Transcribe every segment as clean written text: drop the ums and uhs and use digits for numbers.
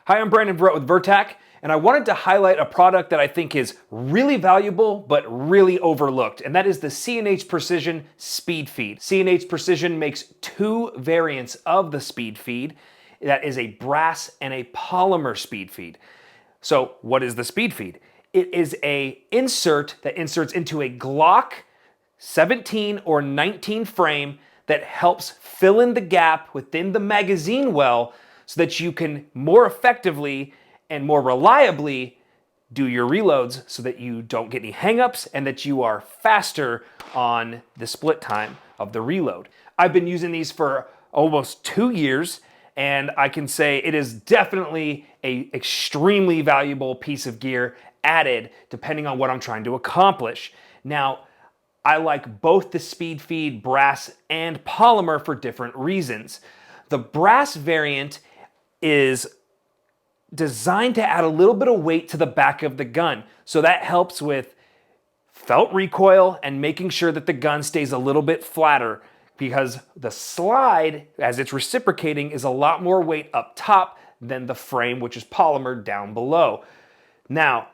Hi, I'm Brandon Verrett with VerTac, and I wanted to highlight a product that I think is really valuable but really overlooked, and that is the CH Precision Speed Feed. CH Precision makes two variants of the Speed Feed. That is a brass and a polymer speed feed. So what is the speed feed? It is a insert that inserts into a Glock 17 or 19 frame that helps fill in the gap within the magazine well so that you can more effectively and more reliably do your reloads so that you don't get any hangups and that you are faster on the split time of the reload. I've been using these for almost 2 years, and I can say it is definitely an extremely valuable piece of gear added depending on what I'm trying to accomplish. Now, I like both the Speed Feed brass and polymer for different reasons. The brass variant is designed to add a little bit of weight to the back of the gun. So that helps with felt recoil and making sure that the gun stays a little bit flatter, because the slide, as it's reciprocating, is a lot more weight up top than the frame, which is polymer, down below. Now,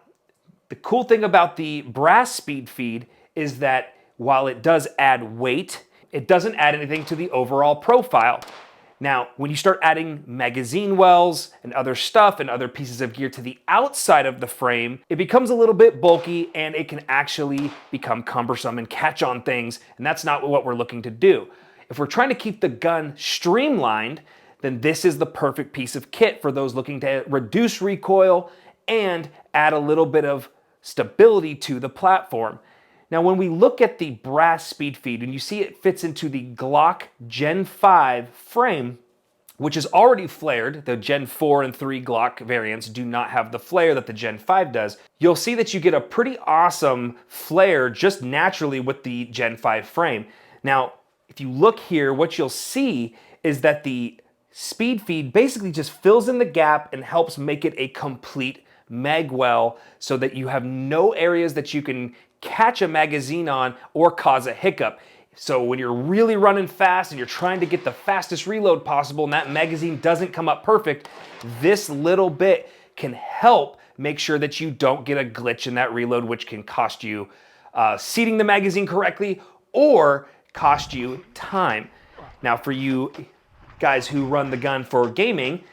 the cool thing about the brass speed feed is that while it does add weight, it doesn't add anything to the overall profile. Now, when you start adding magazine wells and other stuff and other pieces of gear to the outside of the frame, it becomes a little bit bulky and it can actually become cumbersome and catch on things, and that's not what we're looking to do. If we're trying to keep the gun streamlined, then this is the perfect piece of kit for those looking to reduce recoil and add a little bit of stability to the platform. Now, when we look at the brass speed feed and you see it fits into the Glock Gen 5 frame, which is already flared, the Gen 4 and 3 Glock variants do not have the flare that the Gen 5 does, you'll see that you get a pretty awesome flare just naturally with the Gen 5 frame. Now, if you look here, what you'll see is that the speed feed basically just fills in the gap and helps make it a complete mag well so that you have no areas that you can catch a magazine on or cause a hiccup. So when you're really running fast and you're trying to get the fastest reload possible and that magazine doesn't come up perfect, this little bit can help make sure that you don't get a glitch in that reload, which can cost you seating the magazine correctly or cost you time. Now, for you guys who run the gun for gaming,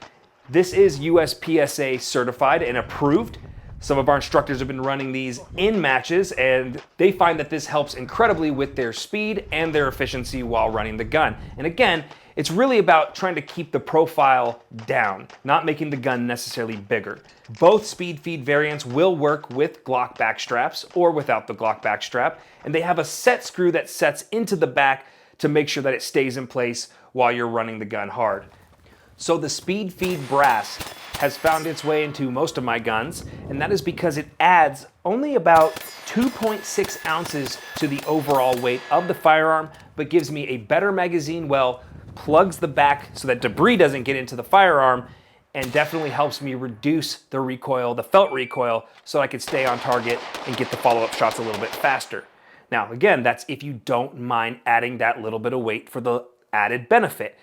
this is USPSA certified and approved. Some of our instructors have been running these in matches, and they find that this helps incredibly with their speed and their efficiency while running the gun. And again, it's really about trying to keep the profile down, not making the gun necessarily bigger. Both speed feed variants will work with Glock back straps or without the Glock back strap, and they have a set screw that sets into the back to make sure that it stays in place while you're running the gun hard. So the Speed Feed brass has found its way into most of my guns, and that is because it adds only about 2.6 ounces to the overall weight of the firearm, but gives me a better magazine well, plugs the back so that debris doesn't get into the firearm, and definitely helps me reduce the recoil, the felt recoil, so I can stay on target and get the follow-up shots a little bit faster. Now, again, that's if you don't mind adding that little bit of weight for the added benefit.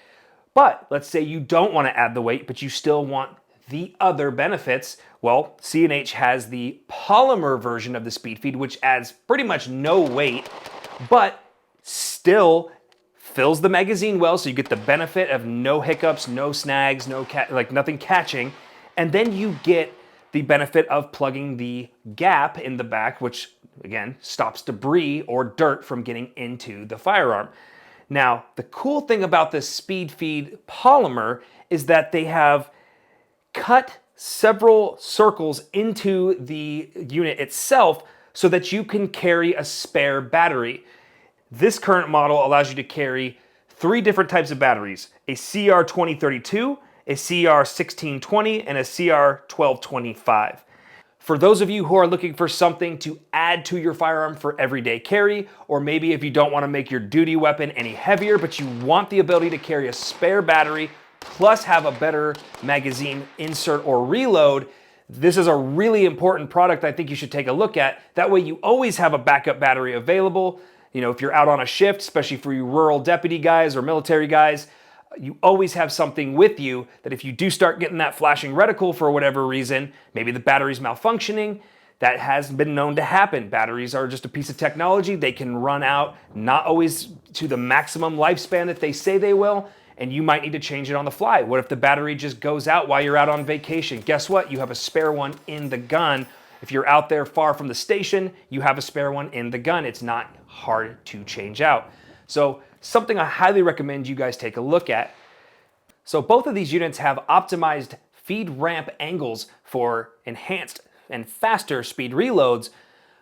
But let's say you don't want to add the weight, but you still want the other benefits. Well, CNH has the polymer version of the speed feed, which adds pretty much no weight, but still fills the magazine well, so you get the benefit of no hiccups, no snags, nothing catching, and then you get the benefit of plugging the gap in the back, which again stops debris or dirt from getting into the firearm. Now, the cool thing about this Speed Feed polymer is that they have cut several circles into the unit itself so that you can carry a spare battery. This current model allows you to carry 3 different types of batteries: a CR2032, a CR1620, and a CR1225. For those of you who are looking for something to add to your firearm for everyday carry, or maybe if you don't want to make your duty weapon any heavier, but you want the ability to carry a spare battery plus have a better magazine insert or reload, this is a really important product I think you should take a look at. That way you always have a backup battery available. You know, if you're out on a shift, especially for you rural deputy guys or military guys, You always have something with you that if you do start getting that flashing reticle for whatever reason, maybe the battery's malfunctioning, that has been known to happen. Batteries are just a piece of technology. They can run out, not always to the maximum lifespan that they say they will, and you might need to change it on the fly. What if the battery just goes out while you're out on vacation? Guess what? You have a spare one in the gun. If you're out there far from the station, you have a spare one in the gun. It's not hard to change out. So something I highly recommend you guys take a look at. So both of these units have optimized feed ramp angles for enhanced and faster speed reloads,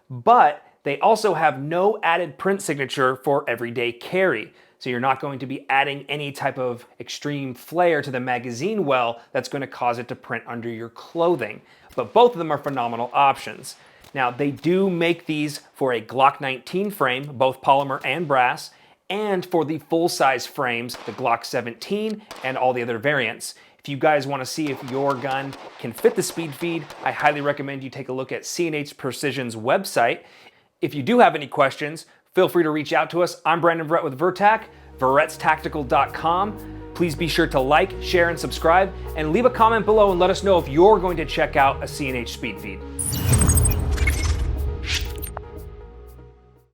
but they also have no added print signature for everyday carry. So you're not going to be adding any type of extreme flare to the magazine well that's going to cause it to print under your clothing. But both of them are phenomenal options. Now, they do make these for a Glock 19 frame, both polymer and brass, and for the full-size frames, the Glock 17 and all the other variants. If you guys want to see if your gun can fit the speed feed, I highly recommend you take a look at CH Precision's website. If you do have any questions, feel free to reach out to us. I'm Brandon Verrett with VerTac, verrettstactical.com. Please be sure to like, share, and subscribe, and leave a comment below and let us know if you're going to check out a CNH speed feed.